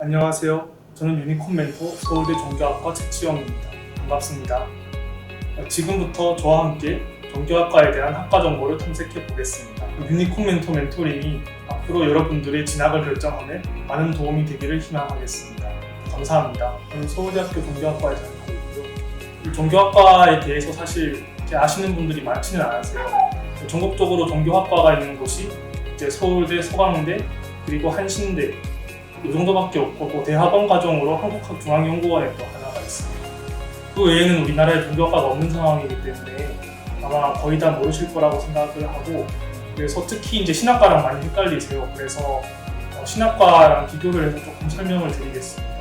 안녕하세요. 저는 유니콘 멘토 서울대 종교학과 최치영입니다. 반갑습니다. 지금부터 저와 함께 종교학과에 대한 학과 정보를 탐색해 보겠습니다. 유니콘 멘토 멘토링이 앞으로 여러분들의 진학을 결정하는 많은 도움이 되기를 희망하겠습니다. 감사합니다. 저는 서울대학교 종교학과에 다니고 있고요. 이 종교학과에 대해서 사실 이렇게 아시는 분들이 많지는 않으세요. 전국적으로 종교학과가 있는 곳이 이제 서울대, 서강대, 그리고 한신대 이 정도밖에 없고 또 대학원 과정으로 한국학중앙연구원에 또 하나가 있습니다. 그 외에는 우리나라에 종교학과가 없는 상황이기 때문에 아마 거의 다 모르실 거라고 생각을 하고, 그래서 특히 이제 신학과랑 많이 헷갈리세요. 그래서 신학과랑 비교를 해서 조금 설명을 드리겠습니다.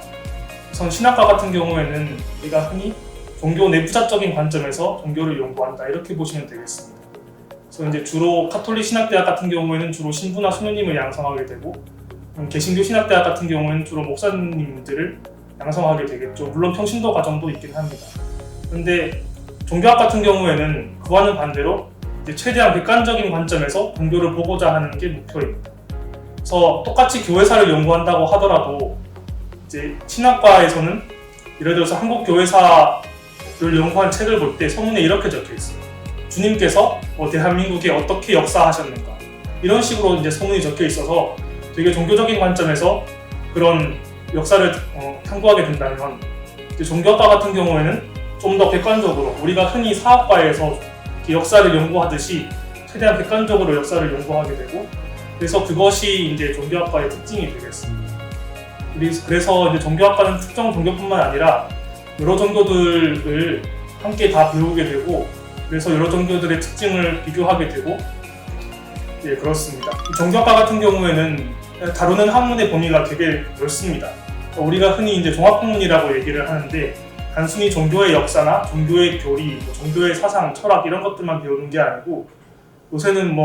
우선 신학과 같은 경우에는 우리가 흔히 종교 내부자적인 관점에서 종교를 연구한다 이렇게 보시면 되겠습니다. 그래서 이제 주로 가톨릭 신학대학 같은 경우에는 주로 신부나 수녀님을 양성하게 되고, 개신교 신학대학 같은 경우에는 주로 목사님들을 양성하게 되겠죠. 물론 평신도 과정도 있긴 합니다. 그런데 종교학 같은 경우에는 그와는 반대로 이제 최대한 객관적인 관점에서 종교를 보고자 하는 게 목표입니다. 그래서 똑같이 교회사를 연구한다고 하더라도 이제 신학과에서는 예를 들어서 한국 교회사를 연구한 책을 볼 때 서문에 이렇게 적혀 있어요. 주님께서 대한민국에 어떻게 역사하셨는가, 이런 식으로 이제 서문이 적혀 있어서 되게 종교적인 관점에서 그런 역사를 탐구하게 된다면, 이제 종교학과 같은 경우에는 좀 더 객관적으로 우리가 흔히 사학과에서 역사를 연구하듯이 최대한 객관적으로 역사를 연구하게 되고, 그래서 그것이 이제 종교학과의 특징이 되겠습니다. 그래서 이제 종교학과는 특정 종교뿐만 아니라 여러 종교들을 함께 다 배우게 되고, 그래서 여러 종교들의 특징을 비교하게 되고, 예, 그렇습니다. 종교학과 같은 경우에는 다루는 학문의 범위가 되게 넓습니다. 우리가 흔히 이제 종합학문이라고 얘기를 하는데, 단순히 종교의 역사나 종교의 교리, 종교의 사상, 철학 이런 것들만 배우는 게 아니고, 요새는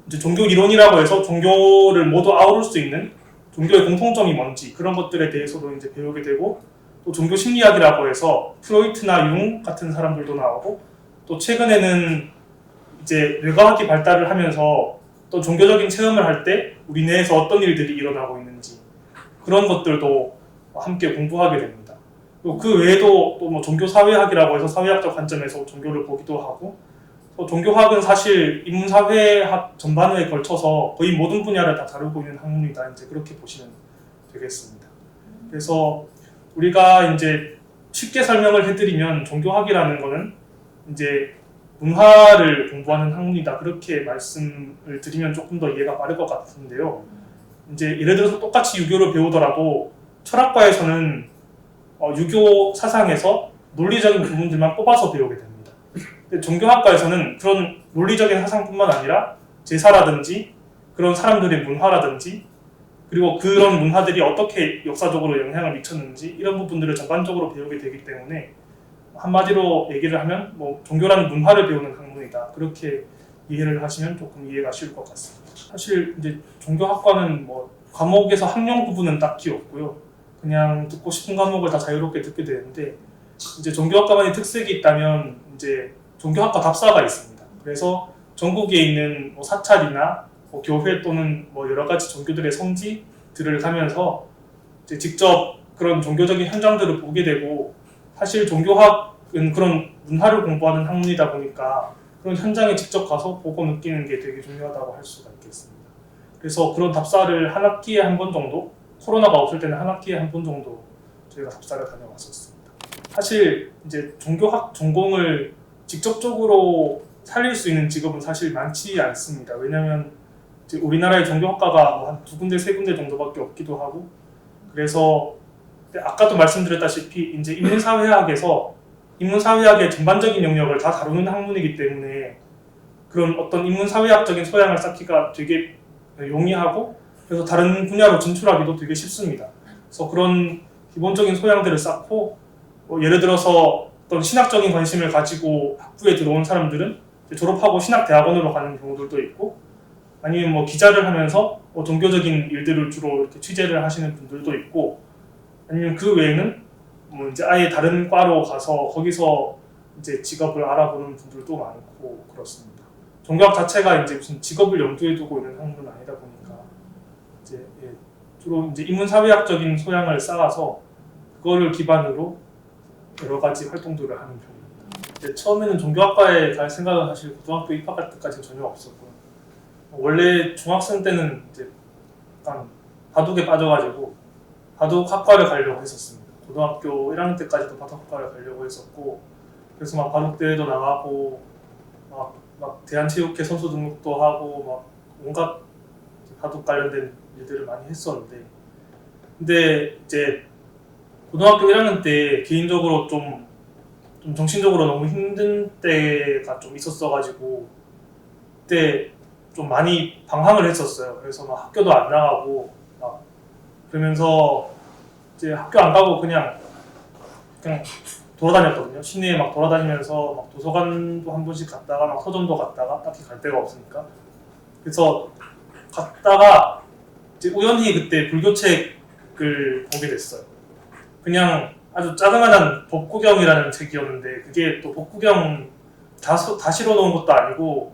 이제 종교 이론이라고 해서 종교를 모두 아우를 수 있는 종교의 공통점이 뭔지 그런 것들에 대해서도 이제 배우게 되고, 또 종교 심리학이라고 해서 프로이트나 융 같은 사람들도 나오고, 또 최근에는 이제 뇌과학이 발달을 하면서 또 종교적인 체험을 할 때 우리 뇌에서 어떤 일들이 일어나고 있는지 그런 것들도 함께 공부하게 됩니다. 그리고 그 외에도 또 종교사회학이라고 해서 사회학적 관점에서 종교를 보기도 하고, 또 종교학은 사실 인문사회학 전반에 걸쳐서 거의 모든 분야를 다 다루고 있는 학문이다, 이제 그렇게 보시면 되겠습니다. 그래서 우리가 이제 쉽게 설명을 해드리면 종교학이라는 거는 이제 문화를 공부하는 학문이다, 그렇게 말씀을 드리면 조금 더 이해가 빠를 것 같은데요. 이제 예를 들어서 똑같이 유교를 배우더라도 철학과에서는 유교 사상에서 논리적인 부분들만 뽑아서 배우게 됩니다. 근데 종교학과에서는 그런 논리적인 사상뿐만 아니라 제사라든지 그런 사람들의 문화라든지, 그리고 그런 문화들이 어떻게 역사적으로 영향을 미쳤는지 이런 부분들을 전반적으로 배우게 되기 때문에, 한마디로 얘기를 하면 종교라는 문화를 배우는 학문이다, 그렇게 이해를 하시면 조금 이해가 쉬울 것 같습니다. 사실 이제 종교학과는 과목에서 학령 부분은 딱히 없고요. 그냥 듣고 싶은 과목을 다 자유롭게 듣게 되는데, 이제 종교학과만의 특색이 있다면 이제 종교학과 답사가 있습니다. 그래서 전국에 있는 사찰이나 교회 또는 여러 가지 종교들의 성지들을 가면서 이제 직접 그런 종교적인 현장들을 보게 되고, 사실 종교학은 그런 문화를 공부하는 학문이다 보니까 그런 현장에 직접 가서 보고 느끼는 게 되게 중요하다고 할 수가 있겠습니다. 그래서 그런 답사를 한 학기에 한 번 정도, 코로나가 없을 때는 한 학기에 한 번 정도 저희가 답사를 다녀왔었습니다. 사실 이제 종교학 전공을 직접적으로 살릴 수 있는 직업은 사실 많지 않습니다. 왜냐하면 우리나라의 종교학과가 한 2군데, 3군데 정도밖에 없기도 하고, 그래서 아까도 말씀드렸다시피 이제 인문사회학에서 인문사회학의 전반적인 영역을 다 다루는 학문이기 때문에 그런 어떤 인문사회학적인 소양을 쌓기가 되게 용이하고, 그래서 다른 분야로 진출하기도 되게 쉽습니다. 그래서 그런 기본적인 소양들을 쌓고, 예를 들어서 어떤 신학적인 관심을 가지고 학부에 들어온 사람들은 졸업하고 신학대학원으로 가는 경우들도 있고, 아니면 기자를 하면서 종교적인 일들을 주로 이렇게 취재를 하시는 분들도 있고, 아니면 그 외에는 이제 아예 다른 과로 가서 거기서 이제 직업을 알아보는 분들도 많고 그렇습니다. 종교학 자체가 이제 무슨 직업을 염두에 두고 있는 학문은 아니다 보니까 이제 주로 이제 인문사회학적인 소양을 쌓아서 그거를 기반으로 여러 가지 활동들을 하는 편입니다. 이제 처음에는 종교학과에 갈 생각은 사실 고등학교 입학할 때까지는 전혀 없었고요. 원래 중학생 때는 이제 약간 바둑에 빠져가지고 바둑학과를 가려고 했었습니다. 고등학교 1학년 때까지도 바둑학과를 가려고 했었고, 그래서 막 바둑대회도 나가고 막 대한체육회 선수 등록도 하고 막 온갖 바둑 관련된 일들을 많이 했었는데, 근데 이제 고등학교 1학년 때 개인적으로 좀 정신적으로 너무 힘든 때가 좀 있었어가지고 그때 좀 많이 방황을 했었어요. 그래서 막 학교도 안 나가고 막 그러면서 이제 학교 안 가고 그냥 돌아다녔거든요. 시내에 막 돌아다니면서 막 도서관도 한 번씩 갔다가 막 서점도 갔다가 딱히 갈 데가 없으니까. 그래서 갔다가 이제 우연히 그때 불교책을 보게 됐어요. 그냥 아주 자그마한 법구경이라는 책이었는데, 그게 또 법구경 다 실어놓은 것도 아니고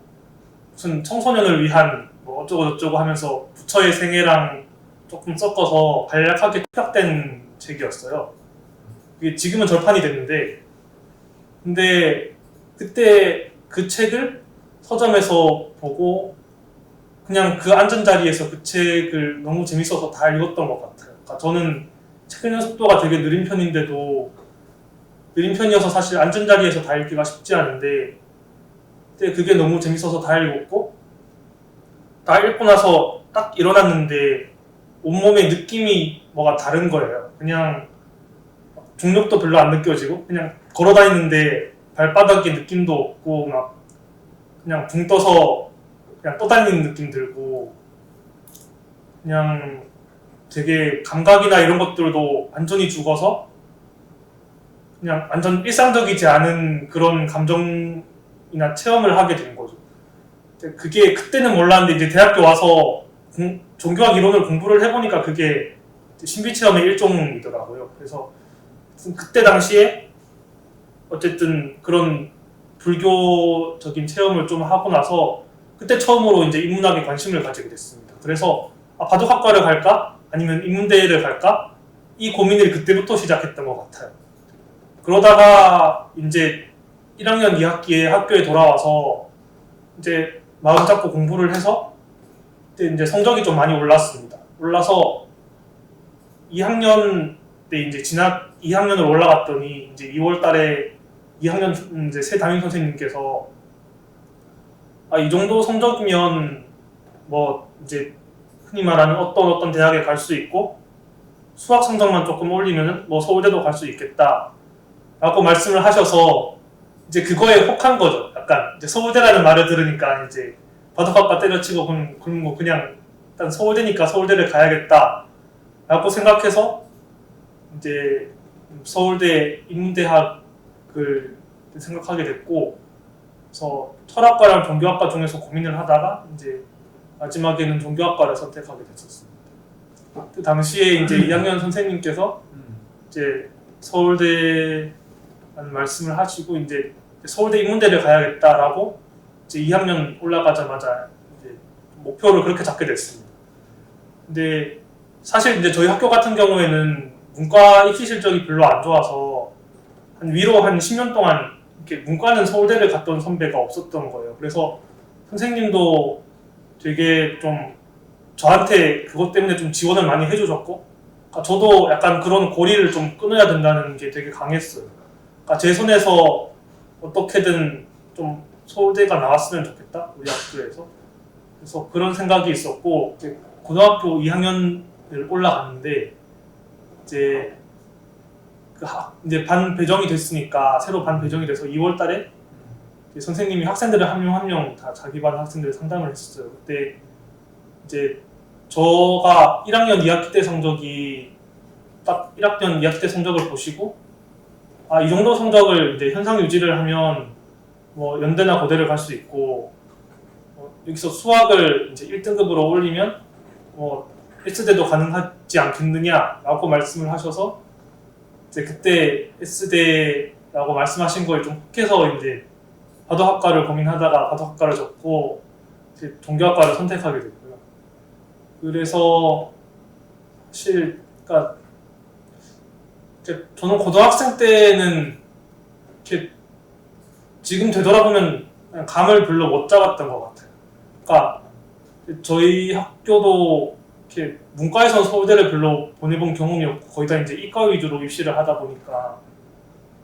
무슨 청소년을 위한 뭐 어쩌고 저쩌고 하면서 부처의 생애랑 조금 섞어서 간략하게 축약된 책이었어요. 이게 지금은 절판이 됐는데, 근데 그때 그 책을 서점에서 보고 그냥 그 앉은 자리에서 그 책을 너무 재밌어서 다 읽었던 것 같아요. 그러니까 저는 책 읽는 속도가 되게 느린 편인데도, 느린 편이어서 사실 앉은 자리에서 다 읽기가 쉽지 않은데, 그때 그게 너무 재밌어서 다 읽었고, 다 읽고 나서 딱 일어났는데 온몸의 느낌이 뭐가 다른 거예요. 그냥 중력도 별로 안 느껴지고, 그냥 걸어 다니는데 발바닥에 느낌도 없고, 막 그냥 붕 떠서 그냥 떠다니는 느낌 들고, 그냥 되게 감각이나 이런 것들도 완전히 죽어서 그냥 완전 일상적이지 않은 그런 감정이나 체험을 하게 된 거죠. 그게 그때는 몰랐는데 이제 대학교 와서 종교학 이론을 공부를 해보니까 그게 신비체험의 일종이더라고요. 그래서 그때 당시에 어쨌든 그런 불교적인 체험을 좀 하고 나서 그때 처음으로 이제 인문학에 관심을 가지게 됐습니다. 그래서 바둑학과를 갈까? 아니면 인문대를 갈까? 이 고민을 그때부터 시작했던 것 같아요. 그러다가 이제 1학년 2학기에 학교에 돌아와서 이제 마음 잡고 공부를 해서 그때 이제 성적이 좀 많이 올랐습니다. 올라서 2학년 때 이제 2학년으로 올라갔더니 이제 2월 달에 2학년 이제 새 담임 선생님께서 이 정도 성적이면 뭐 이제 흔히 말하는 어떤 대학에 갈 수 있고 수학 성적만 조금 올리면 뭐 서울대도 갈 수 있겠다 라고 말씀을 하셔서 이제 그거에 혹한 거죠. 약간 이제 서울대라는 말을 들으니까 이제 바둑학과 때려치고 그럼 뭐 그냥 일단 서울대니까 서울대를 가야겠다 라고 생각해서 이제 서울대 인문대학을 생각하게 됐고, 그래서 철학과랑 종교학과 중에서 고민을 하다가 이제 마지막에는 종교학과를 선택하게 됐었습니다. 그 당시에 이제 2학년 선생님께서 이제 서울대라는 말씀을 하시고 이제 서울대 인문대를 가야겠다라고 이제 2학년 올라가자마자 이제 목표를 그렇게 잡게 됐습니다. 근데 사실 이제 저희 학교 같은 경우에는 문과 입시 실적이 별로 안 좋아서 위로 한 10년 동안 이렇게 문과는 서울대를 갔던 선배가 없었던 거예요. 그래서 선생님도 되게 좀 저한테 그것 때문에 좀 지원을 많이 해주셨고, 그러니까 저도 약간 그런 고리를 좀 끊어야 된다는 게 되게 강했어요. 그러니까 제 손에서 어떻게든 좀 서울대가 나왔으면 좋겠다, 우리 학교에서. 그래서 그런 생각이 있었고, 이제 고등학교 2학년을 올라갔는데 이제 이제 반 배정이 됐으니까, 새로 반 배정이 돼서 2월 달에 선생님이 학생들을 한 명 한 명 다 자기 반 학생들 상담을 했었어요. 그때 이제 저가 1학년 2학기 때 성적이 딱 1학년 2학기 때 성적을 보시고, 이 정도 성적을 이제 현상 유지를 하면 뭐 연대나 고대를 갈 수 있고, 여기서 수학을 이제 1등급으로 올리면 뭐 S대도 가능하지 않겠느냐라고 말씀을 하셔서 이제 그때 S대라고 말씀하신 거에 좀 혹해서 이제 바둑학과를 고민하다가 바둑학과를 접고 이제 종교학과를 선택하게 됐고요. 그래서 사실 그러니까 저는 고등학생 때는 이렇게 지금 되돌아보면 그냥 감을 별로 못 잡았던 것 같아요. 그러니까 저희 학교도 이렇게 문과에서 서울대를 별로 보내본 경험이 없고 거의 다 이제 이과 위주로 입시를 하다 보니까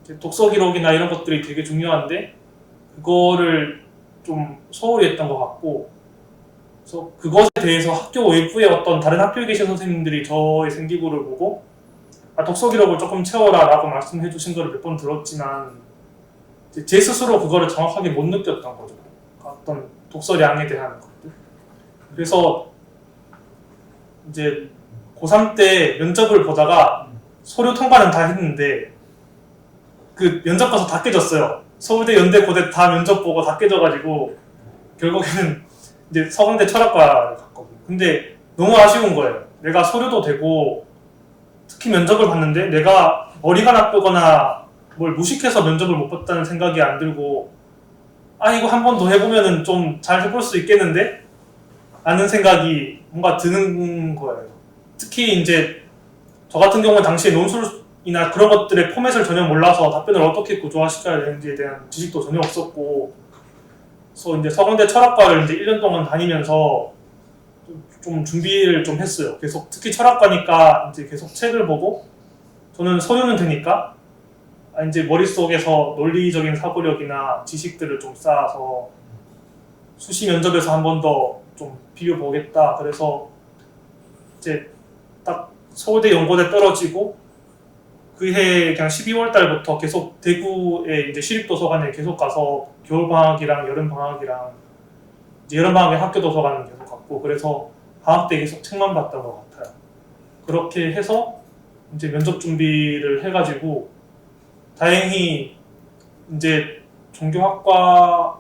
이제 독서 기록이나 이런 것들이 되게 중요한데 그거를 좀 소홀히 했던 것 같고, 그래서 그것에 대해서 학교 외부의 어떤 다른 학교에 계신 선생님들이 저의 생기부를 보고 독서 기록을 조금 채워라 라고 말씀해 주신 걸 몇 번 들었지만 제 스스로 그거를 정확하게 못 느꼈던 거죠. 어떤 독서량에 대한 것들. 그래서 이제 고3 때 면접을 보다가 서류 통과는 다 했는데 그 면접 가서 다 깨졌어요. 서울대, 연대, 고대 다 면접 보고 다 깨져가지고 결국에는 이제 서강대 철학과를 갔거든요. 근데 너무 아쉬운 거예요. 내가 서류도 되고 특히 면접을 봤는데 내가 머리가 나쁘거나 뭘 무식해서 면접을 못 봤다는 생각이 안 들고 이거 한 번 더 해보면은 좀 잘 해볼 수 있겠는데? 라는 생각이 뭔가 드는 거예요. 특히 이제 저 같은 경우는 당시에 논술이나 그런 것들의 포맷을 전혀 몰라서 답변을 어떻게 구조화시켜야 되는지에 대한 지식도 전혀 없었고, 그래서 이제 서강대 철학과를 이제 1년 동안 다니면서 좀 준비를 좀 했어요. 계속 특히 철학과니까 이제 계속 책을 보고 저는 서류는 되니까 이제 머릿속에서 논리적인 사고력이나 지식들을 좀 쌓아서 수시 면접에서 한 번 더 좀 비벼보겠다. 그래서 이제 딱 서울대 연고대 떨어지고 그해 그냥 12월 달부터 계속 대구에 이제 시립도서관에 계속 가서 겨울 방학이랑 여름 방학이랑 이제 여름 방학에 학교 도서관은 계속 갔고, 그래서 방학 때 계속 책만 봤던 것 같아요. 그렇게 해서 이제 면접 준비를 해가지고 다행히 이제 종교학과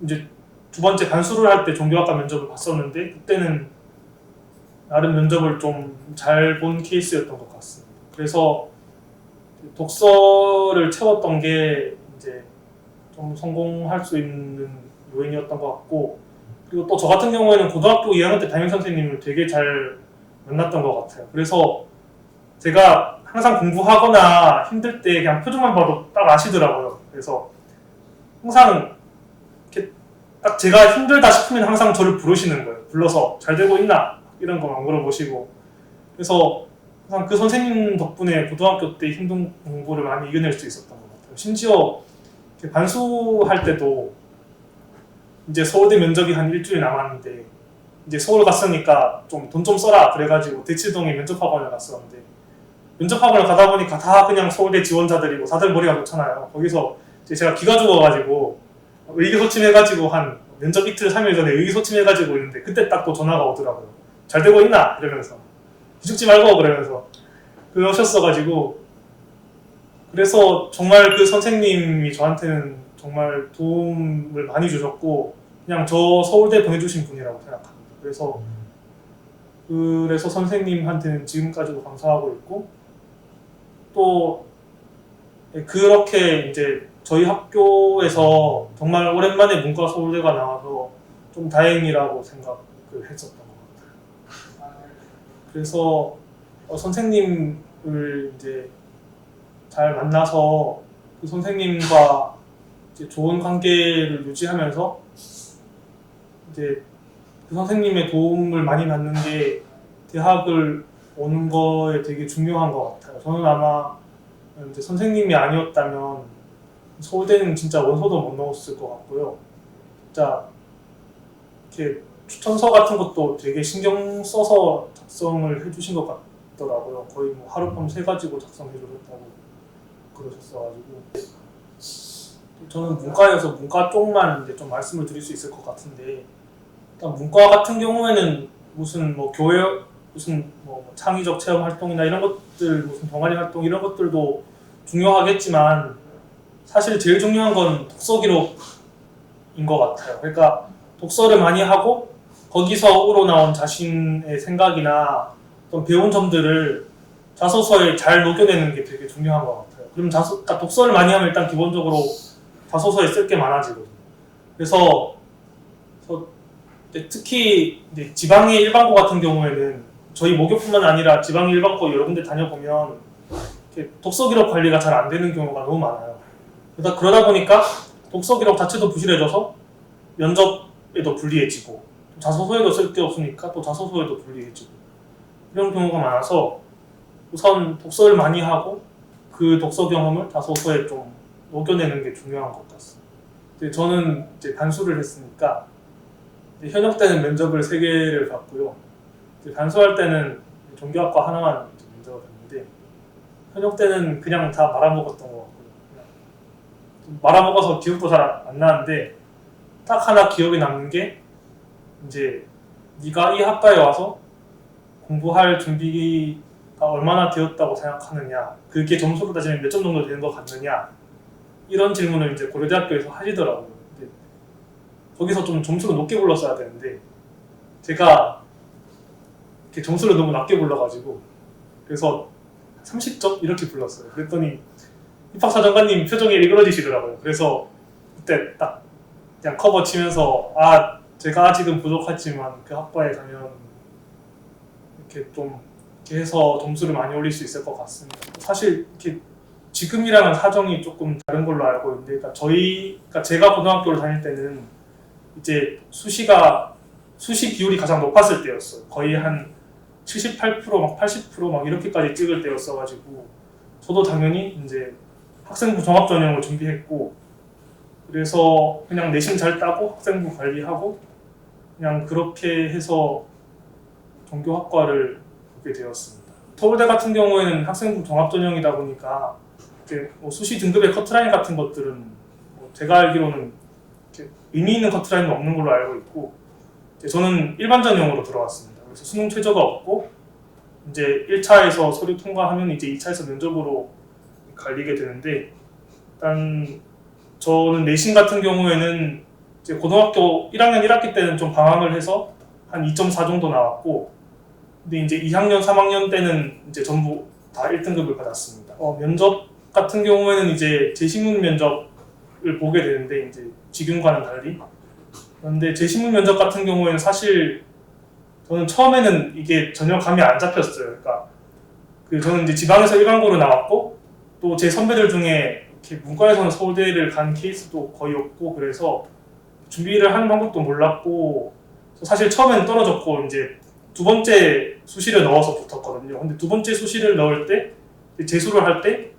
이제 두 번째 반수를 할 때 종교학과 면접을 봤었는데 그때는 나름 면접을 좀 잘 본 케이스였던 것 같습니다. 그래서 독서를 채웠던 게 이제 좀 성공할 수 있는 요인이었던 것 같고, 그리고 또 저 같은 경우에는 고등학교 2학년 때 담임 선생님을 되게 잘 만났던 것 같아요. 그래서 제가 항상 공부하거나 힘들 때 그냥 표정만 봐도 딱 아시더라고요. 그래서 항상 이렇게 딱 제가 힘들다 싶으면 항상 저를 부르시는 거예요. 불러서 잘 되고 있나? 이런 거만 물어보시고. 그래서 항상 그 선생님 덕분에 고등학교 때 힘든 공부를 많이 이겨낼 수 있었던 것 같아요. 심지어 반수할 때도 이제 서울대 면접이 한 일주일 남았는데 이제 서울 갔으니까 좀 돈 좀 써라 그래가지고 대치동에 면접학원을 갔었는데, 면접학원을 가다 보니까 다 그냥 서울대 지원자들이고 다들 머리가 좋잖아요. 거기서 이제 제가 기가 죽어가지고 의기소침해가지고 한 면접 이틀 3일 전에 의기소침해가지고 있는데 그때 딱 또 전화가 오더라고요. 잘 되고 있나? 이러면서 기죽지 말고 그러면서 그러셨어가지고, 그래서 정말 그 선생님이 저한테는 정말 도움을 많이 주셨고 그냥 저 서울대 보내주신 분이라고 생각합니다. 그래서 선생님한테는 지금까지도 감사하고 있고, 또 그렇게 이제 저희 학교에서 정말 오랜만에 문과 서울대가 나와서 좀 다행이라고 생각을 했었던 것 같아요. 그래서 선생님을 이제 잘 만나서 그 선생님과 이제 좋은 관계를 유지하면서 이제 그 선생님의 도움을 많이 받는 게 대학을 오는 거에 되게 중요한 것 같아요. 저는 아마 이제 선생님이 아니었다면 서울대는 진짜 원서도 못 넣었을 것 같고요. 진짜 이렇게 추천서 같은 것도 되게 신경 써서 작성을 해주신 것 같더라고요. 거의 뭐 하룻밤 새 가지고 작성해 주셨다고 그러셨어가지고, 저는 문과여서 문과 쪽만 이제 좀 말씀을 드릴 수 있을 것 같은데, 일단 문과 같은 경우에는 무슨 뭐 교회 무슨 뭐 창의적 체험 활동이나 이런 것들, 무슨 동아리 활동 이런 것들도 중요하겠지만 사실 제일 중요한 건 독서 기록인 것 같아요. 그러니까 독서를 많이 하고 거기서 우러나온 자신의 생각이나 어떤 배운 점들을 자소서에 잘 녹여내는 게 되게 중요한 것 같아요. 그럼 그러니까 독서를 많이 하면 일단 기본적으로 자소서에 쓸 게 많아지거든요. 그래서 특히 이제 지방의 일반고 같은 경우에는 저희 모교뿐만 아니라 지방 일반고 여러 군데 다녀보면 이렇게 독서 기록 관리가 잘 안 되는 경우가 너무 많아요. 그러다 보니까 독서 기록 자체도 부실해져서 면접에도 불리해지고 자소서에도 쓸 게 없으니까 또 자소서에도 불리해지고 이런 경우가 많아서 우선 독서를 많이 하고 그 독서 경험을 자소서에 좀 녹여내는 게 중요한 것 같습니다. 저는 이제 반수를 했으니까 현역 때는 면접을 3개를 봤고요. 반수할 때는 종교학과 하나만 면접을 봤는데 현역 때는 그냥 다 말아먹었던 것 같고요. 그냥 말아먹어서 기억도 잘 안 나는데 딱 하나 기억에 남는 게 이제 네가 이 학과에 와서 공부할 준비가 얼마나 되었다고 생각하느냐, 그게 점수로 따지면 몇 점 정도 되는 것 같느냐, 이런 질문을 이제 고려대학교에서 하시더라고요. 근데 거기서 좀 점수를 높게 불렀어야 되는데 제가 이렇게 점수를 너무 낮게 불러가지고 그래서 30점 이렇게 불렀어요. 그랬더니 입학사정관님 표정이 일그러지시더라고요. 그래서 그때 딱 그냥 커버 치면서 제가 아직은 부족하지만 그 학과에 가면 이렇게 좀 이렇게 해서 점수를 많이 올릴 수 있을 것 같습니다. 사실 이렇게 지금이랑은 사정이 조금 다른 걸로 알고 있는데, 그러니까 제가 고등학교를 다닐 때는 이제 수시 비율이 가장 높았을 때였어요. 거의 한 78%, 막 80% 막 이렇게까지 찍을 때였어가지고 저도 당연히 이제 학생부 종합전형을 준비했고, 그래서 그냥 내신 잘 따고 학생부 관리하고 그냥 그렇게 해서 종교학과를 보게 되었습니다. 서울대 같은 경우에는 학생부 종합전형이다 보니까 이제 수시 등급의 커트라인 같은 것들은 제가 알기로는 의미 있는 커트라인은 없는 걸로 알고 있고, 저는 일반 전형으로 들어왔습니다. 그래서 수능 최저가 없고 이제 1차에서 서류 통과하면 이제 2차에서 면접으로 갈리게 되는데, 일단 저는 내신 같은 경우에는 이제 고등학교 1학년 1학기 때는 좀 방학을 해서 한 2.4 정도 나왔고, 근데 이제 2학년 3학년 때는 이제 전부 다 1등급을 받았습니다. 면접 같은 경우에는 이제 제신문 면접을 보게 되는데 이제 지금과는 달리, 그런데 제신문 면접 같은 경우에는 사실 저는 처음에는 이게 전혀 감이 안 잡혔어요. 그러니까 저는 이제 지방에서 일반고로 나왔고 또 제 선배들 중에 이렇게 문과에서는 서울대를 간 케이스도 거의 없고, 그래서 준비를 하는 방법도 몰랐고 사실 처음에는 떨어졌고 이제 2번째 수시를 넣어서 붙었거든요. 근데 2번째 수시를 넣을 때 재수를 할 때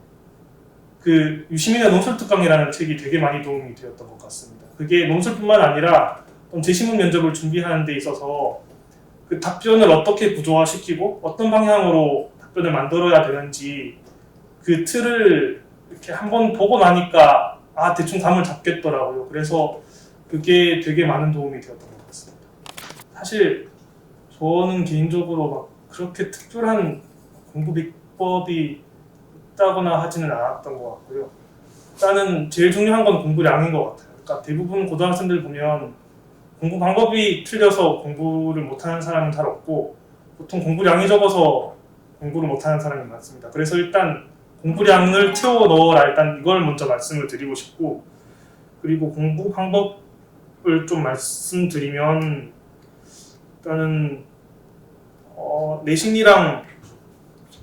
그 유시민의 논술특강이라는 책이 되게 많이 도움이 되었던 것 같습니다. 그게 논술뿐만 아니라 제신문 면접을 준비하는 데 있어서 그 답변을 어떻게 구조화시키고 어떤 방향으로 답변을 만들어야 되는지 그 틀을 이렇게 한번 보고 나니까 대충 감을 잡겠더라고요. 그래서 그게 되게 많은 도움이 되었던 것 같습니다. 사실 저는 개인적으로 막 그렇게 특별한 공부 비법이 있다거나 하지는 않았던 것 같고요. 일단은 제일 중요한 건 공부량인 것 같아요. 그러니까 대부분 고등학생들 보면 공부 방법이 틀려서 공부를 못하는 사람은 잘 없고 보통 공부량이 적어서 공부를 못하는 사람이 많습니다. 그래서 일단 공부량을 채워 넣어라, 일단 이걸 먼저 말씀을 드리고 싶고, 그리고 공부 방법을 좀 말씀드리면 일단은 내신이랑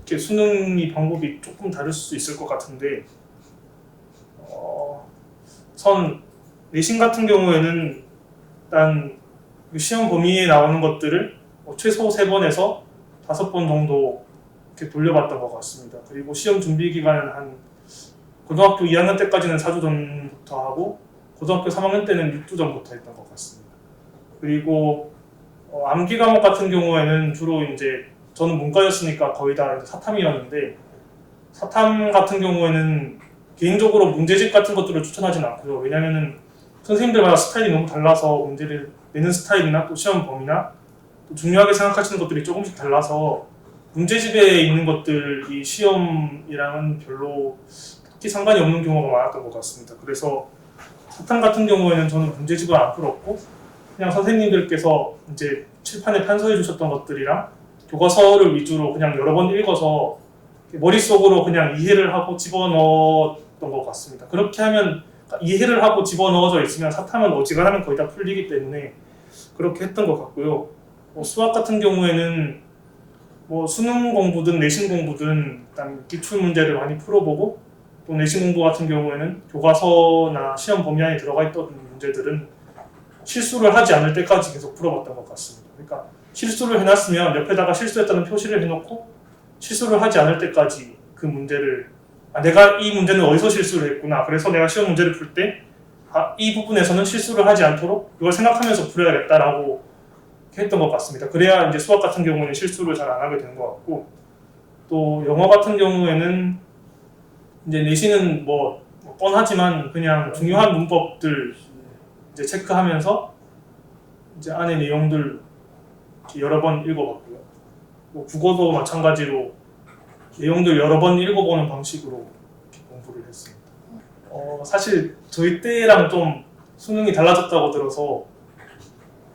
이렇게 수능이 방법이 조금 다를 수 있을 것 같은데, 우선 내신 같은 경우에는 일단 시험 범위에 나오는 것들을 최소 3번에서 5번 정도 이렇게 돌려봤던 것 같습니다. 그리고 시험 준비 기간은 한 고등학교 2학년 때까지는 4주 전부터 하고 고등학교 3학년 때는 6주 전부터 했던 것 같습니다. 그리고 암기 과목 같은 경우에는 주로 이제 저는 문과였으니까 거의 다 사탐이었는데, 사탐 같은 경우에는 개인적으로 문제집 같은 것들을 추천하진 않고요. 왜냐면은 선생님들마다 스타일이 너무 달라서 문제를 내는 스타일이나 또 시험 범위나 또 중요하게 생각하시는 것들이 조금씩 달라서 문제집에 있는 것들이 시험이랑은 별로 특히 상관이 없는 경우가 많았던 것 같습니다. 그래서 사탐 같은 경우에는 저는 문제집을 안 풀었고 그냥 선생님들께서 이제 칠판에 판서해 주셨던 것들이랑 교과서를 위주로 그냥 여러 번 읽어서 머릿속으로 그냥 이해를 하고 집어넣었던 것 같습니다. 그렇게 하면 이해를 하고 집어넣어져 있으면 사탐은 어지간하면 거의 다 풀리기 때문에 그렇게 했던 것 같고요. 수학 같은 경우에는 뭐 수능 공부든 내신 공부든 일단 기출 문제를 많이 풀어보고 또 내신 공부 같은 경우에는 교과서나 시험 범위 안에 들어가 있던 문제들은 실수를 하지 않을 때까지 계속 풀어봤던 것 같습니다. 그러니까 실수를 해놨으면 옆에다가 실수했다는 표시를 해놓고 실수를 하지 않을 때까지 그 문제를 내가 이 문제는 어디서 실수를 했구나. 그래서 내가 시험 문제를 풀 때 이 부분에서는 실수를 하지 않도록 이걸 생각하면서 풀어야겠다라고 했던 것 같습니다. 그래야 이제 수학 같은 경우는 실수를 잘 안 하게 되는 것 같고 또 영어 같은 경우에는 이제 내신은 뭐 뻔하지만 그냥 중요한 문법들 이제 체크하면서 이제 안에 내용들 여러 번 읽어봤고요. 뭐 국어도 마찬가지로 내용들 여러 번 읽어보는 방식으로 이렇게 공부를 했습니다. 사실 저희 때랑 좀 수능이 달라졌다고 들어서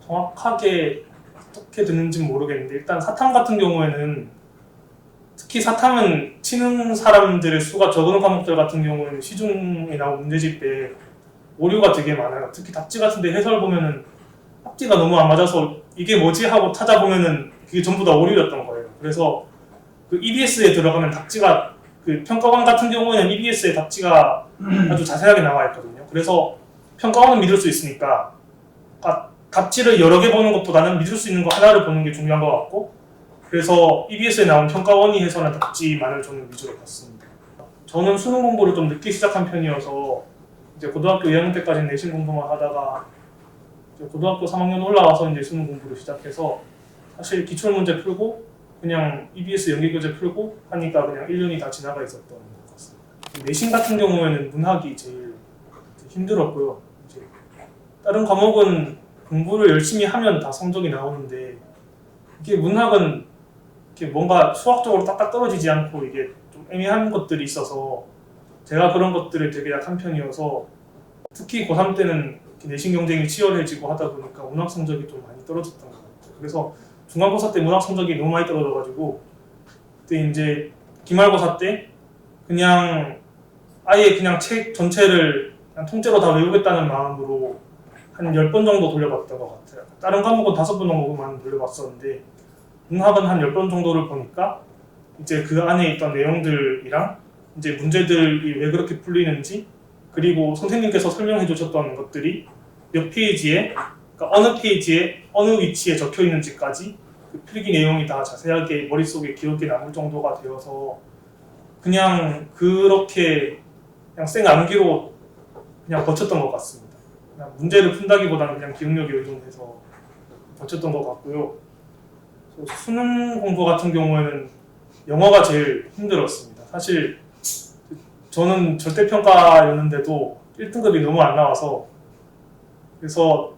정확하게 어떻게 됐는지 모르겠는데 일단 사탐 같은 경우에는 특히 사탐은 치는 사람들의 수가 적은 과목들 같은 경우에는 시중에 나온 문제집 때 오류가 되게 많아요. 특히 답지 같은데 해설 보면은 합지가 너무 안 맞아서 이게 뭐지 하고 찾아보면은 그게 전부 다 오류였던 거예요. 그래서 그 EBS에 들어가면 답지가 그 평가원 같은 경우에는 EBS에 답지가 아주 자세하게 나와 있거든요. 그래서 평가원은 믿을 수 있으니까 답지를 여러 개 보는 것보다는 믿을 수 있는 거 하나를 보는 게 중요한 것 같고 그래서 EBS에 나온 평가원이 해서는 답지만을 저는 위주로 봤습니다. 저는 수능 공부를 좀 늦게 시작한 편이어서 이제 고등학교 2학년 때까지는 내신 공부만 하다가 이제 고등학교 3학년 올라와서 이제 수능 공부를 시작해서 사실 기출 문제 풀고 그냥 EBS 연계교재 풀고 하니까 그냥 1년이 다 지나가 있었던 것 같습니다. 내신 같은 경우에는 문학이 제일 힘들었고요. 이제 다른 과목은 공부를 열심히 하면 다 성적이 나오는데 이게 문학은 이렇게 뭔가 수학적으로 딱딱 떨어지지 않고 이게 좀 애매한 것들이 있어서 제가 그런 것들에 되게 약한 편이어서 특히 고3 때는 내신 경쟁이 치열해지고 하다 보니까 문학 성적이 좀 많이 떨어졌던 것 같아요. 그래서 중간고사 때 문학 성적이 너무 많이 떨어져가지고 그때 이제 기말고사 때 그냥 아예 그냥 책 전체를 그냥 통째로 다 외우겠다는 마음으로 한 10번 정도 돌려봤던 것 같아요. 다른 과목은 5번 정도만 돌려봤었는데 문학은 한 10번 정도를 보니까 이제 그 안에 있던 내용들이랑 이제 문제들이 왜 그렇게 풀리는지 그리고 선생님께서 설명해 주셨던 것들이 몇 페이지에 그러니까 어느 페이지에 어느 위치에 적혀 있는지까지 그 필기 내용이 다 자세하게 머릿속에 기억에 남을 정도가 되어서 그냥 그렇게 그냥 생 암기로 그냥 버텼던 것 같습니다. 그냥 문제를 푼다기보다는 그냥 기억력에 의존해서 버텼던 것 같고요. 수능 공부 같은 경우에는 영어가 제일 힘들었습니다. 사실 저는 절대평가였는데도 1등급이 너무 안 나와서 그래서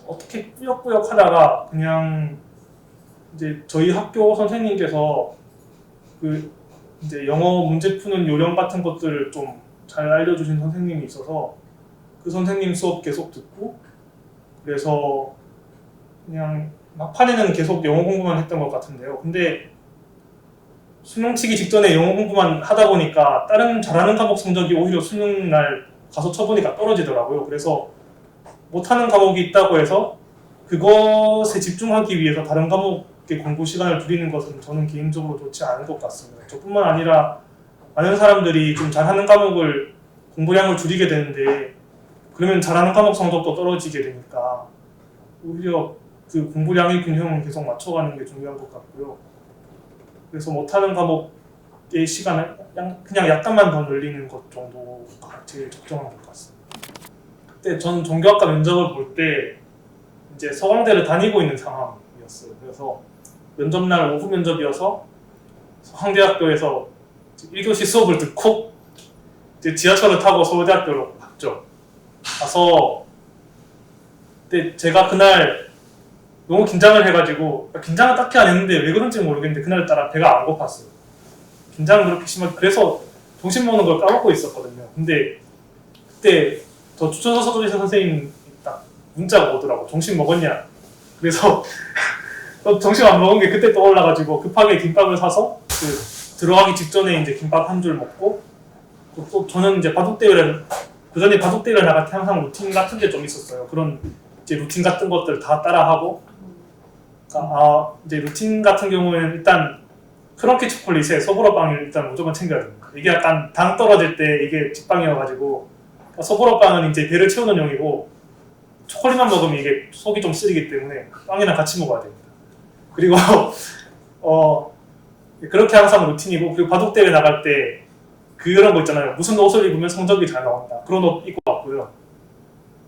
어떻게 꾸역꾸역 하다가 그냥 이제 저희 학교 선생님께서 그 이제 영어 문제 푸는 요령 같은 것들을 좀 잘 알려주신 선생님이 있어서 그 선생님 수업 계속 듣고 그래서 그냥 막판에는 계속 영어 공부만 했던 것 같은데요. 근데 수능 치기 직전에 영어 공부만 하다 보니까 다른 잘하는 과목 성적이 오히려 수능 날 가서 쳐보니까 떨어지더라고요. 그래서 못하는 과목이 있다고 해서 그것에 집중하기 위해서 다른 과목의 공부 시간을 줄이는 것은 저는 개인적으로 좋지 않은 것 같습니다. 저뿐만 아니라 많은 사람들이 좀 잘하는 과목을 공부량을 줄이게 되는데 그러면 잘하는 과목 성적도 떨어지게 되니까 오히려 그 공부량의 균형은 계속 맞춰가는 게 중요한 것 같고요. 그래서 못하는 과목의 시간을 그냥 약간만 더 늘리는 것 정도가 제일 적정한 것 같습니다. 그때 전 종교학과 면접을 볼 때 이제 서강대를 다니고 있는 상황이었어요. 그래서 면접날 오후 면접이어서 서강대학교에서 1교시 수업을 듣고 이제 지하철을 타고 서울대학교로 갔죠. 가서 그때 제가 그날 너무 긴장을 해가지고 긴장은 딱히 안 했는데 왜 그런지 모르겠는데 그날따라 배가 안 고팠어요. 긴장은 그렇게 심하게 그래서 점심 먹는 걸 까먹고 있었거든요. 근데 그때 저 추천서 써주신 선생님이 딱 문자가 오더라고. 점심 먹었냐? 그래서 점심 안 먹은 게 그때 떠올라가지고 급하게 김밥을 사서 들어가기 직전에 이제 김밥 한 줄 먹고 또 저는 이제 바둑대회를 그 전에 바둑대회를 나갈 때 항상 루틴 같은 게 좀 있었어요. 그런 이제 루틴 같은 것들 다 따라하고 그러니까 이제 루틴 같은 경우에는 일단 크런키 초콜릿에 소보로 빵을 일단 무조건 챙겨야 됩니다. 이게 약간 당 떨어질 때 이게 직방이어가지고 소보로 빵은 이제 배를 채우는 용이고 초콜릿만 먹으면 이게 속이 좀 쓰리기 때문에 빵이랑 같이 먹어야 됩니다. 그리고 그렇게 항상 루틴이고, 그리고 바둑대회 나갈 때 그런 거 있잖아요. 무슨 옷을 입으면 성적이 잘 나온다. 그런 옷 입고 왔고요.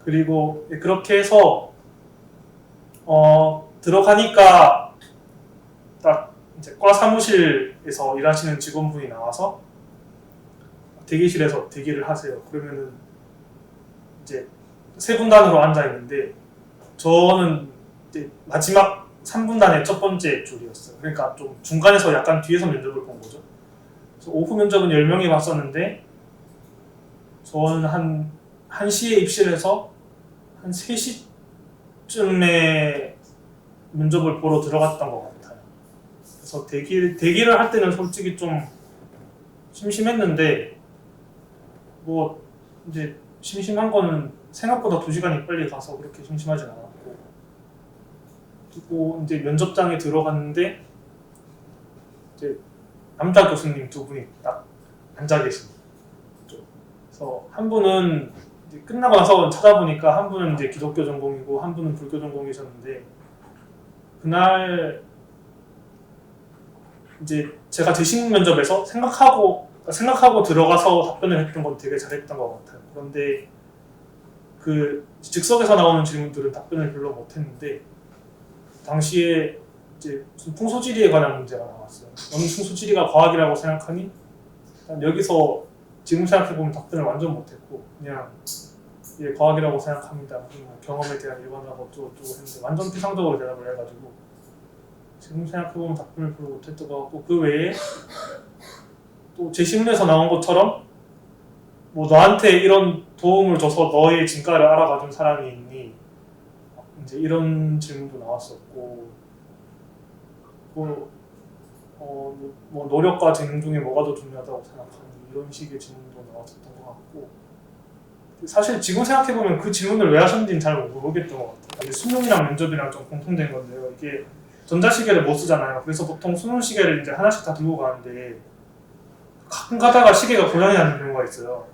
그리고 그렇게 해서 들어가니까 딱 이제 과 사무실에서 일하시는 직원분이 나와서 대기실에서 대기를 하세요. 그러면은 이제 세 분단으로 앉아 있는데 저는 이제 마지막 3분단의 첫 번째 줄이었어요. 그러니까 좀 중간에서 약간 뒤에서 면접을 본 거죠. 그래서 오후 면접은 10명이 봤었는데 저는 한 1시에 입실을 해서 한 3시쯤에 면접을 보러 들어갔던 것 같아요. 그래서 대기를 할 때는 솔직히 좀 심심했는데 뭐 이제 심심한 거는 생각보다 2시간이 빨리 가서 그렇게 심심하진 않았고, 그리고 이제 면접장에 들어갔는데 이제 남자 교수님 2분이 딱 앉아 계십니다. 그래서 한 분은 이제 끝나고 나서 찾아보니까 한 분은 이제 기독교 전공이고 한 분은 불교 전공이셨는데, 그날 이제 제가 재심 면접에서 생각하고 들어가서 답변을 했던 건 되게 잘했던 것 같아요. 그런데 그 즉석에서 나오는 질문들은 답변을 별로 못했는데 당시에 이제 무슨 풍소지리에 관한 문제가 나왔어요. 너는 풍소지리가 과학이라고 생각하니? 여기서 지금 생각해보면 답변을 완전 못했고 그냥 예, 과학이라고 생각합니다. 경험에 대한 일관하고 어쩌고저쩌고 했는데 완전 피상적으로 대답을 해가지고 지금 생각해보면 답변을 별로 못했던 것 같고, 그 외에 또 제 신문에서 나온 것처럼 뭐 너한테 이런 도움을 줘서 너의 진가를 알아가준 사람이 있니? 이제 이런 질문도 나왔었고, 뭐 노력과 재능 중에 뭐가 더 중요하다고 생각하니? 이런 식의 질문도 나왔었던 것 같고, 사실 지금 생각해보면 그 질문을 왜 하셨는지는 잘 모르겠던 것 같아요. 수능이랑 면접이랑 좀 공통된 건데요. 이게 전자시계를 못 쓰잖아요. 그래서 보통 수능 시계를 이제 하나씩 다 들고 가는데 가끔 가다가 시계가 고장이 나는 경우가 있어요.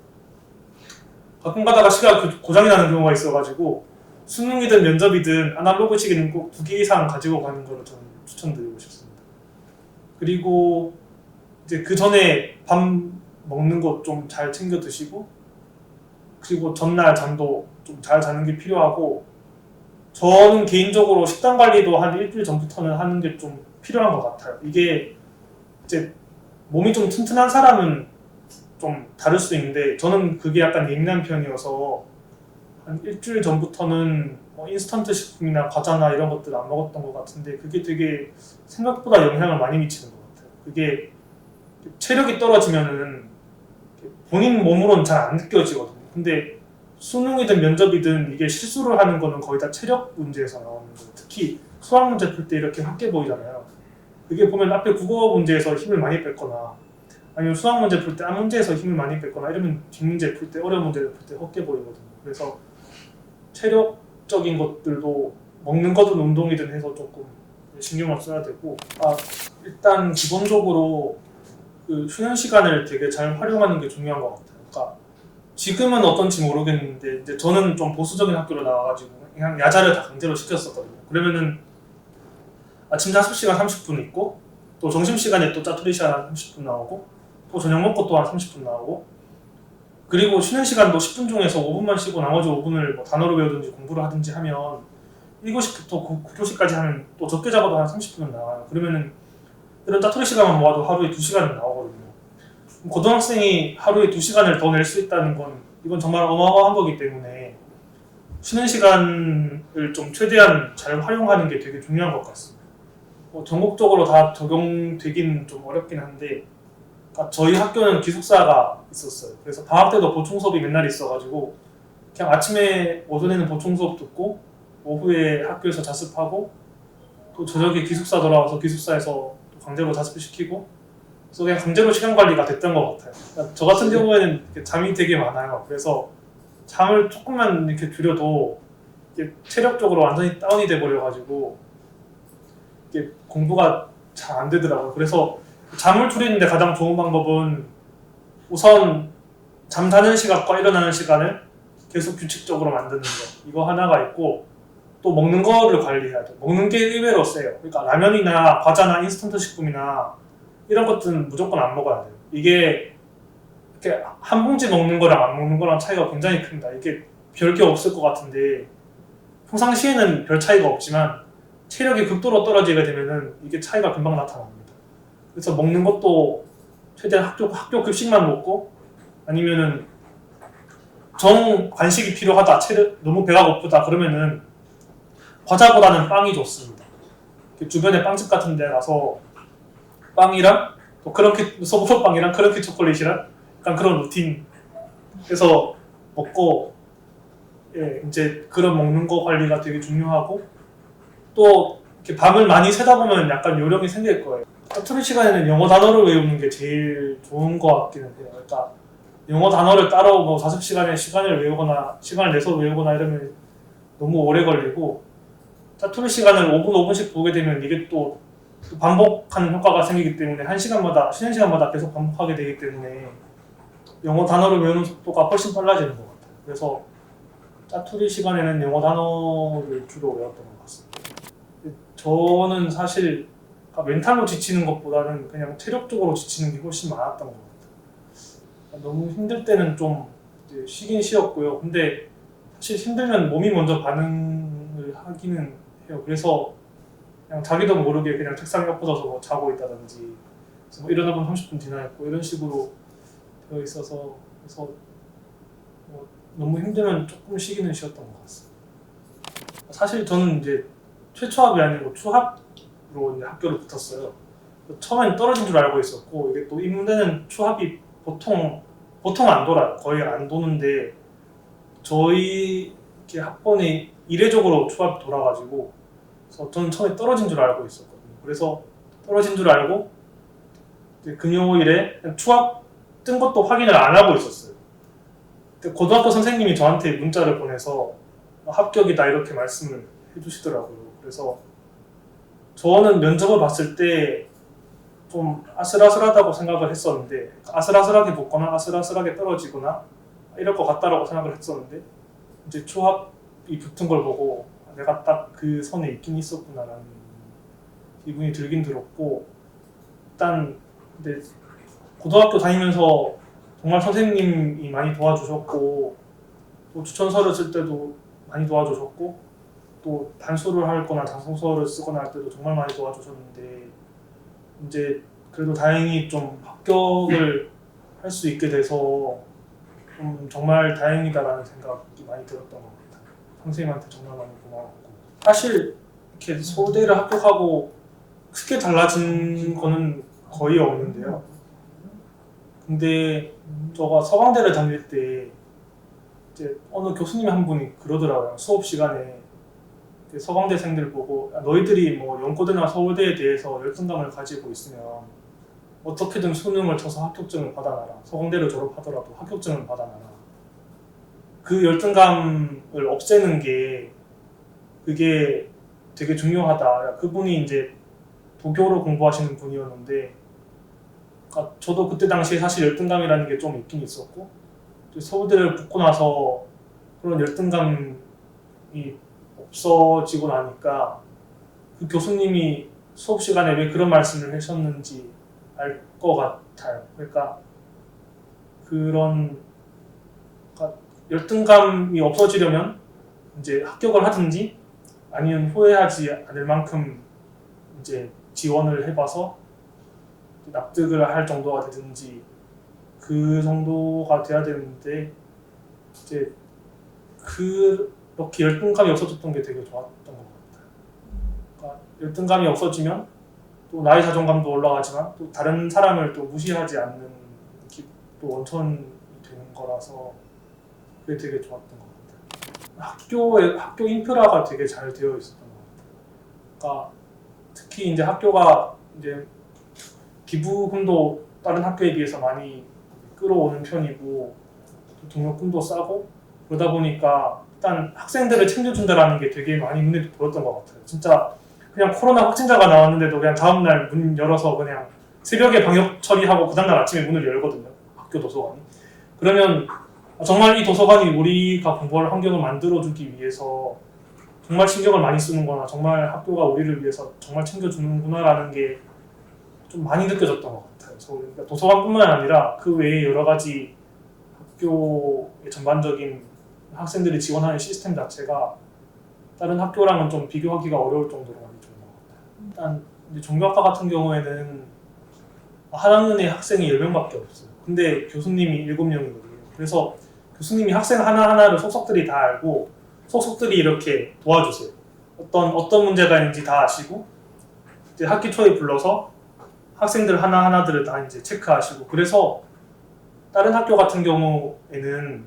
가끔 가다가 시계가 고장이 나는 경우가 있어가지고 수능이든 면접이든 아날로그 시계는 꼭 2개 이상 가지고 가는 거를 저는 추천드리고 싶습니다. 그리고 이제 그 전에 밥 먹는 거 좀 잘 챙겨 드시고, 그리고 전날 잠도 좀 잘 자는 게 필요하고, 저는 개인적으로 식단 관리도 한 일주일 전부터는 하는 게 좀 필요한 것 같아요. 이게 이제 몸이 좀 튼튼한 사람은 좀 다를 수 있는데 저는 그게 약간 예민한 편이어서 한 일주일 전부터는 인스턴트 식품이나 과자나 이런 것들 안 먹었던 것 같은데 그게 되게 생각보다 영향을 많이 미치는 것 같아요. 그게 체력이 떨어지면은 본인 몸으로는 잘 안 느껴지거든요. 근데 수능이든 면접이든 이게 실수를 하는 거는 거의 다 체력 문제에서 나오는 거예요. 특히 수학 문제 풀 때 이렇게 확게 보이잖아요. 그게 보면 앞에 국어 문제에서 힘을 많이 뺐거나 아니면 수학 문제 풀 때 앞 문제에서 힘을 많이 뺐거나 이러면 뒷문제 풀 때, 어려운 문제를 풀 때 헛게 보이거든요. 그래서 체력적인 것들도 먹는 거든 운동이든 해서 조금 신경을 써야 되고, 일단 기본적으로 그 쉬는 시간을 되게 잘 활용하는 게 중요한 것 같아요. 그러니까 지금은 어떤지 모르겠는데 이제 저는 좀 보수적인 학교로 나와가지고 그냥 야자를 다 강제로 시켰었거든요. 그러면은 아침 자습 시간 30분 있고 또 점심시간에 또 짜투리 시간 30분 나오고 또 저녁 먹고 또 한 30분 나오고, 그리고 쉬는 시간도 10분 중에서 5분만 쉬고 나머지 5분을 뭐 단어를 외우든지 공부를 하든지 하면 1교시부터 9교시까지 하면 또 적게 잡아도 한 30분은 나와요. 그러면은 이런 짜투리 시간만 모아도 하루에 2시간은 나오거든요. 고등학생이 하루에 2시간을 더 낼 수 있다는 건 이건 정말 어마어마한 거기 때문에 쉬는 시간을 좀 최대한 잘 활용하는 게 되게 중요한 것 같습니다. 전국적으로 다 적용되긴 좀 어렵긴 한데 저희 학교는 기숙사가 있었어요. 그래서 방학 때도 보충 수업이 맨날 있어가지고 그냥 아침에 오전에는 보충 수업 듣고 오후에 학교에서 자습하고 또 저녁에 기숙사 돌아와서 기숙사에서 또 강제로 자습을 시키고, 그래서 그냥 강제로 시간 관리가 됐던 것 같아요. 그러니까 저 같은 경우에는 잠이 되게 많아요. 그래서 잠을 조금만 이렇게 줄여도 이게 체력적으로 완전히 다운이 돼 버려가지고 이게 공부가 잘 안 되더라고요. 그래서 잠을 줄이는데 가장 좋은 방법은 우선 잠자는 시간과 일어나는 시간을 계속 규칙적으로 만드는 거, 이거 하나가 있고, 또 먹는 거를 관리해야 돼요. 먹는 게 의외로 세요. 그러니까 라면이나 과자나 인스턴트 식품이나 이런 것들은 무조건 안 먹어야 돼요. 이게 이렇게 한 봉지 먹는 거랑 안 먹는 거랑 차이가 굉장히 큽니다. 이게 별게 없을 것 같은데 평상시에는 별 차이가 없지만 체력이 극도로 떨어지게 되면은 이게 차이가 금방 나타납니다. 그래서 먹는 것도 최대한 학교 급식만 먹고, 아니면은 정 간식이 필요하다, 너무 배가 고프다 그러면은 과자보다는 빵이 좋습니다. 주변에 빵집 같은 데 가서 빵이랑 또 크런키 소보로빵이랑 크런키 초콜릿이랑 약간 그런 루틴 해서 먹고, 예, 이제 그런 먹는 거 관리가 되게 중요하고, 또 이렇게 밤을 많이 새다 보면 약간 요령이 생길 거예요. 사투리 시간에는 영어 단어를 외우는 게 제일 좋은 것 같기는 해요. 그러니까 영어 단어를 따로 뭐 40시간에 시간을 외우거나 시간을 내서 외우거나 이러면 너무 오래 걸리고, 사투리 시간을 5분 5분씩 보게 되면 이게 또 반복하는 효과가 생기기 때문에 쉬는 시간마다 계속 반복하게 되기 때문에 영어 단어를 외우는 속도가 훨씬 빨라지는 것 같아요. 그래서 사투리 시간에는 영어 단어를 주로 외웠던 것 같습니다. 저는 사실 멘탈로 지치는 것보다는 그냥 체력적으로 지치는 게 훨씬 많았던 것 같아요. 너무 힘들 때는 좀 이제 쉬긴 쉬었고요. 근데 사실 힘들면 몸이 먼저 반응을 하기는 해요. 그래서 그냥 자기도 모르게 그냥 책상에 엎어져서 뭐 자고 있다든지, 뭐 일어나 보면 30분 지나 있고 이런 식으로 되어 있어서, 그래서 뭐 너무 힘들면 조금 쉬기는 쉬었던 것 같습니다. 사실 저는 이제 최초합이 아니고 추합으로 이제 학교를 붙었어요. 처음엔 떨어진 줄 알고 있었고, 이게 또 이 문제는 추합이 보통 안 돌아요. 거의 안 도는데 저희 이렇게 학번이 이례적으로 추합이 돌아가지고, 그래서 저는 처음에 떨어진 줄 알고 있었거든요. 그래서 떨어진 줄 알고 이제 금요일에 추합 뜬 것도 확인을 안 하고 있었어요. 고등학교 선생님이 저한테 문자를 보내서 합격이다 이렇게 말씀을 해주시더라고요. 그래서 저는 면접을 봤을 때 좀 아슬아슬하다고 생각을 했었는데, 아슬아슬하게 붙거나 아슬아슬하게 떨어지거나 이럴 것 같다라고 생각을 했었는데, 이제 추합이 붙은 걸 보고 내가 딱 그 선에 있긴 있었구나라는 기분이 들긴 들었고, 일단 근데 고등학교 다니면서 정말 선생님이 많이 도와주셨고, 또 추천서를 쓸 때도 많이 도와주셨고, 또 단수를 할 거나 장성서를 쓰거나 할 때도 정말 많이 도와주셨는데, 이제 그래도 다행히 좀 합격을 할 수 있게 돼서 정말 다행이다라는 생각이 많이 들었던 것 같아요. 선생님한테 정말 많이 고마웠고, 사실 이렇게 서울대를 합격하고 크게 달라진 거는 거의 없는데요. 근데 저가 서강대를 다닐 때 이제 어느 교수님 한 분이 그러더라고요. 수업 시간에 서강대생들 보고, 너희들이 뭐 연고대나 서울대에 대해서 열등감을 가지고 있으면 어떻게든 수능을 쳐서 합격증을 받아놔라. 서강대를 졸업하더라도 합격증을 받아놔라. 그 열등감을 없애는 게 그게 되게 중요하다. 그분이 이제 도교로 공부하시는 분이었는데, 그러니까 저도 그때 당시에 사실 열등감이라는 게 좀 있긴 있었고, 서울대를 붙고 나서 그런 열등감이 없어지고 나니까 그 교수님이 수업 시간에 왜 그런 말씀을 하셨는지 알 것 같아요. 그러니까 그러니까 열등감이 없어지려면 이제 합격을 하든지 아니면 후회하지 않을 만큼 이제 지원을 해봐서 납득을 할 정도가 되든지 그 정도가 돼야 되는데, 이제 그렇게 열등감이 없어졌던 게 되게 좋았던 것 같아요. 그러니까 열등감이 없어지면 또 나의 자존감도 올라가지만 또 다른 사람을 또 무시하지 않는 또 원천이 되는 거라서 그게 되게 좋았던 것 같아요. 학교 인프라가 되게 잘 되어 있었던 것 같아요. 그러니까 특히 이제 학교가 이제 기부금도 다른 학교에 비해서 많이 끌어오는 편이고, 또 등록금도 싸고, 그러다 보니까 일단 학생들을 챙겨준다라는 게 되게 많이 눈에 보였던 것 같아요. 진짜 그냥 코로나 확진자가 나왔는데도 그냥 다음날 문 열어서 그냥 새벽에 방역 처리하고 그 다음날 아침에 문을 열거든요. 학교 도서관이. 그러면 정말 이 도서관이 우리가 공부할 환경을 만들어주기 위해서 정말 신경을 많이 쓰는구나, 정말 학교가 우리를 위해서 정말 챙겨주는구나라는 게 좀 많이 느껴졌던 것 같아요. 그러니까 도서관뿐만 아니라 그 외에 여러 가지 학교의 전반적인 학생들이 지원하는 시스템 자체가 다른 학교랑은 좀 비교하기가 어려울 정도로 많이 좋은 것 같아요. 일단 이제 종교학과 같은 경우에는 한 학년에 학생이 10명밖에 없어요. 근데 교수님이 7명이거든요. 그래서 교수님이 학생 하나하나를 속속들이 다 알고 속속들이 이렇게 도와주세요. 어떤 문제가 있는지 다 아시고 이제 학기 초에 불러서 학생들 하나하나들을 다 이제 체크하시고, 그래서 다른 학교 같은 경우에는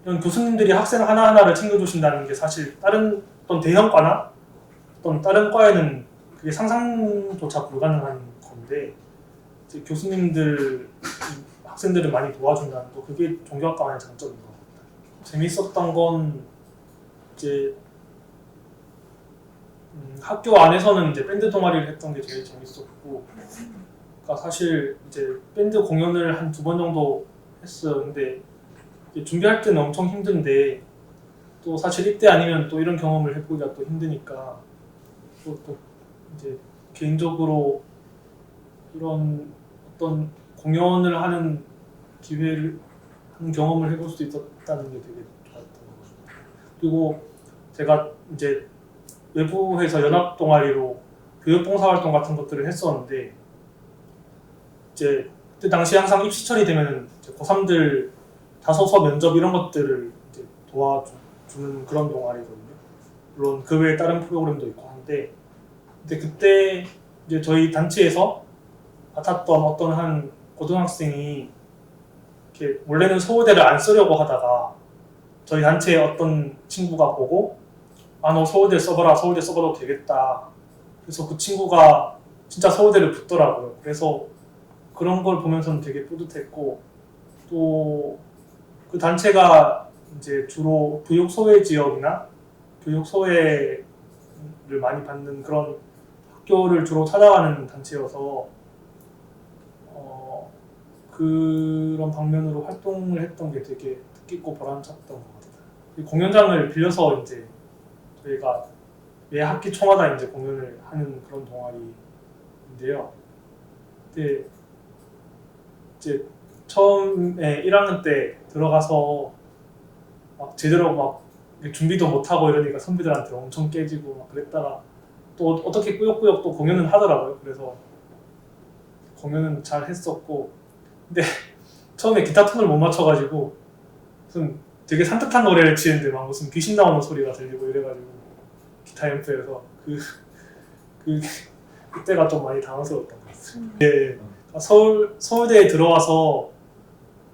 이런 교수님들이 학생 하나하나를 챙겨주신다는 게 사실 다른 어떤 대형과나 어떤 다른 과에는 그게 상상조차 불가능한 건데, 이제 교수님들 학생들을 많이 도와준다는 거, 그게 종교학과만의 장점인 것 같아요. 재밌었던 건 이제 학교 안에서는 이제 밴드 동아리를 했던 게 제일 재밌었고, 그러니까 사실 이제 밴드 공연을 한 2번 정도 했어요. 근데 준비할 때는 엄청 힘든데 또 사실 이때 아니면 또 이런 경험을 해보기가 또 힘드니까 또 이제 개인적으로 이런 어떤 공연을 하는 기회를 하는 경험을 해볼 수 있었다는 게 되게 좋았던 것 같아요. 그리고 제가 이제 외부에서 연합 동아리로 교육봉사활동 같은 것들을 했었는데, 이제 그때 당시 항상 입시 처리되면 고3들 자소서 면접 이런 것들을 이제 도와주는 그런 동아리거든요. 물론 그 외에 다른 프로그램도 있고 한데, 근데 그때 이제 저희 단체에서 맡았던 어떤 한 고등학생이 이렇게 원래는 서울대를 안 쓰려고 하다가 저희 단체에 어떤 친구가 보고 너 서울대 써봐라, 서울대 써봐도 되겠다. 그래서 그 친구가 진짜 서울대를 붙더라고요. 그래서 그런 걸 보면서는 되게 뿌듯했고, 또 그 단체가 이제 주로 교육소외 지역이나 교육소외를 많이 받는 그런 학교를 주로 찾아가는 단체여서 그런 방면으로 활동을 했던 게 되게 뜻깊고 보람찼던 것 같아요. 공연장을 빌려서 이제 저희가 매 학기 초마다 이제 공연을 하는 그런 동아리인데요. 그때 이제 처음에 1학년 때 들어가서 막 제대로 막 준비도 못 하고 이러니까 선배들한테 엄청 깨지고 막 그랬다가 또 어떻게 꾸역꾸역 또 공연은 하더라고요. 그래서 공연은 잘 했었고, 근데 처음에 기타 톤을 못 맞춰가지고 무슨 되게 산뜻한 노래를 치는데 막 무슨 귀신 나오는 소리가 들리고 이래가지고 기타 앰프에서 그때가 좀 많이 당황스러웠던 것 같아요. 네, 서울대에 들어와서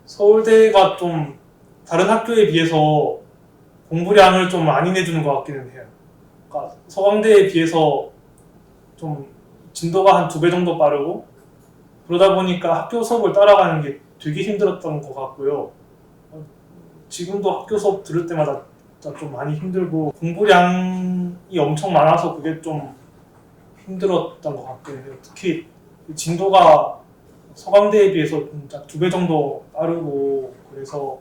서울대가 좀 다른 학교에 비해서 공부량을 좀 많이 내주는 것 같기는 해요. 그러니까 서강대에 비해서 좀 진도가 한 2배 정도 빠르고, 그러다 보니까 학교 수업을 따라가는 게 되게 힘들었던 것 같고요. 지금도 학교 수업 들을 때마다 좀 많이 힘들고 공부량이 엄청 많아서 그게 좀 힘들었던 것 같긴 해요. 특히 진도가 서강대에 비해서 진짜 2배 정도 빠르고, 그래서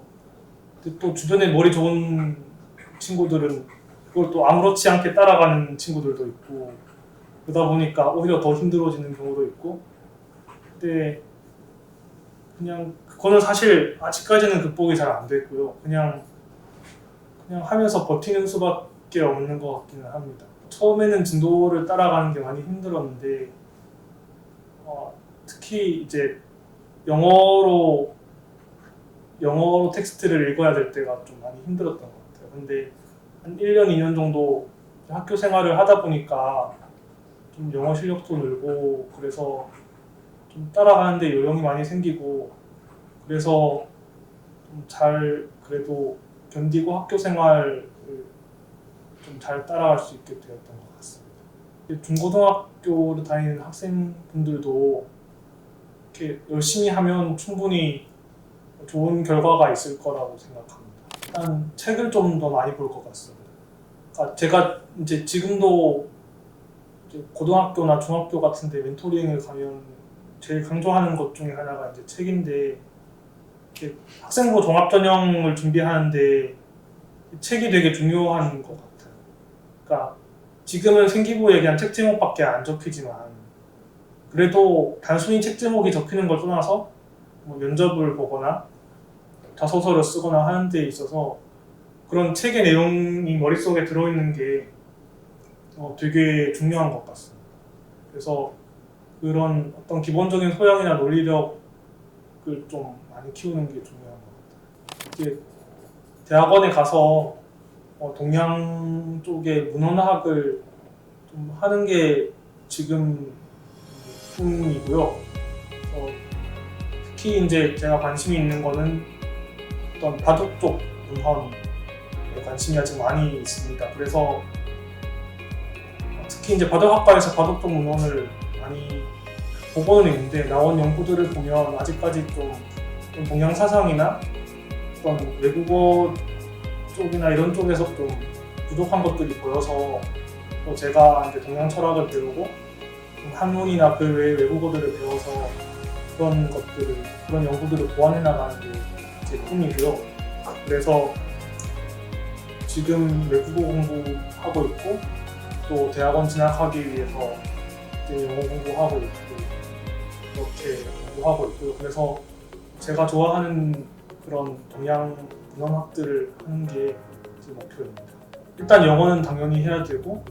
또 주변에 머리 좋은 친구들은 그걸 또 아무렇지 않게 따라가는 친구들도 있고, 그러다 보니까 오히려 더 힘들어지는 경우도 있고. 근데 그냥 그거는 사실 아직까지는 극복이 잘 안 됐고요. 그냥 하면서 버티는 수밖에 없는 것 같기는 합니다. 처음에는 진도를 따라가는 게 많이 힘들었는데 특히 이제 영어로 텍스트를 읽어야 될 때가 좀 많이 힘들었던 것 같아요. 근데 한 1년, 2년 정도 학교 생활을 하다 보니까 좀 영어 실력도 늘고, 그래서 좀 따라가는데 요령이 많이 생기고, 그래서 좀 잘 그래도 견디고 학교 생활을 좀 잘 따라갈 수 있게 되었던 것 같습니다. 중고등학교를 다니는 학생분들도 이렇게 열심히 하면 충분히 좋은 결과가 있을 거라고 생각합니다. 일단 책을 좀 더 많이 볼 것 같습니다. 그러니까 제가 이제 지금도 이제 고등학교나 중학교 같은데 멘토링을 가면 제일 강조하는 것 중에 하나가 이제 책인데, 이제 학생부 종합전형을 준비하는데 책이 되게 중요한 것 같아요. 그러니까 지금은 생기부에 그냥 책 제목밖에 안 적히지만, 그래도 단순히 책 제목이 적히는 걸 떠나서 뭐 면접을 보거나 자소서를 쓰거나 하는 데 있어서 그런 책의 내용이 머릿속에 들어있는 게 되게 중요한 것 같습니다. 그래서 그런 어떤 기본적인 소양이나 논리력을 좀 많이 키우는 게 중요한 것 같아요. 이제 대학원에 가서 동양 쪽의 문헌학을 좀 하는 게 지금 꿈이고요. 특히 이제 제가 관심이 있는 거는 어떤 바둑 쪽 문헌에 관심이 아직 많이 있습니다. 그래서 특히 이제 바둑학과에서 바둑 쪽 문헌을 많이 보고는 있는데, 나온 연구들을 보면 아직까지 좀 동양 사상이나 어떤 외국어 쪽이나 이런 쪽에서 좀 부족한 것들이 보여서, 또 제가 이제 동양 철학을 배우고 한문이나 그 외의 외국어들을 배워서 그런 연구들을 보완해 나가는 게 제 꿈이고요. 그래서 지금 외국어 공부하고 있고, 또 대학원 진학하기 위해서 이제 영어 공부하고 있고, 이렇게 공부하고 있고요. 그래서 제가 좋아하는 그런 동양 문헌학들을 하는 게 제 목표입니다. 일단 영어는 당연히 해야 되고,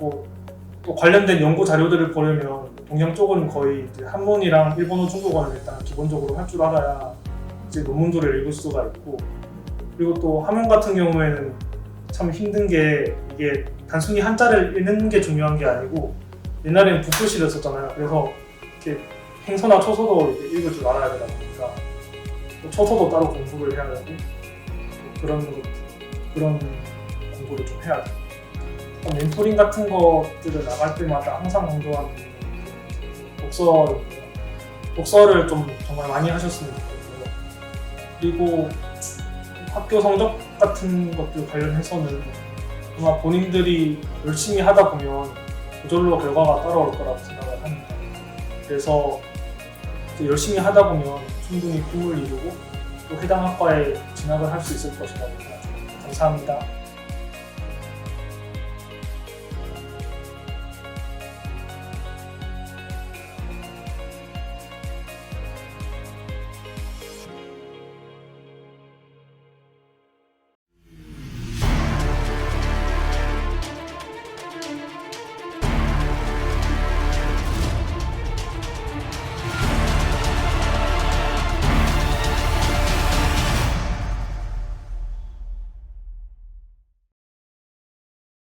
또 관련된 연구 자료들을 보려면 동양 쪽은 거의 이제 한문이랑 일본어, 중국어는 일단 기본적으로 할 줄 알아야 이제 논문들을 읽을 수가 있고, 그리고 또 한문 같은 경우에는 참 힘든 게, 이게 단순히 한자를 읽는 게 중요한 게 아니고, 옛날에는 붓글씨를 썼잖아요. 그래서 이렇게 행서나 초서도 이렇게 읽을 줄 알아야 되다 보니까 또 초서도 따로 공부를 해야 되고, 그런 공부를 좀 해야 돼요. 멘토링 같은 것들을 나갈 때마다 항상 강조하는 독서를 좀 정말 많이 하셨으면 좋겠고요. 그리고 학교 성적 같은 것들 관련해서는 아마 본인들이 열심히 하다 보면 저절로 결과가 따라올 거라고 생각을 합니다. 그래서 열심히 하다 보면 충분히 꿈을 이루고 또 해당 학과에 진학을 할 수 있을 것이라고 생각합니다. 감사합니다.